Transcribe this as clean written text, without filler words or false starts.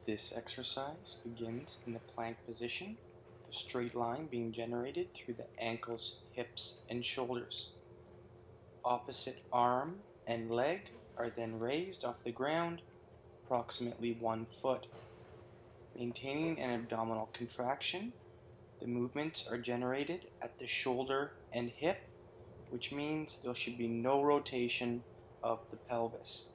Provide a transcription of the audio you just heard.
This exercise begins in the plank position, the straight line being generated through the ankles, hips, and shoulders. Opposite arm and leg are then raised off the ground approximately 1 foot. Maintaining an abdominal contraction, the movements are generated at the shoulder and hip, which means there should be no rotation of the pelvis.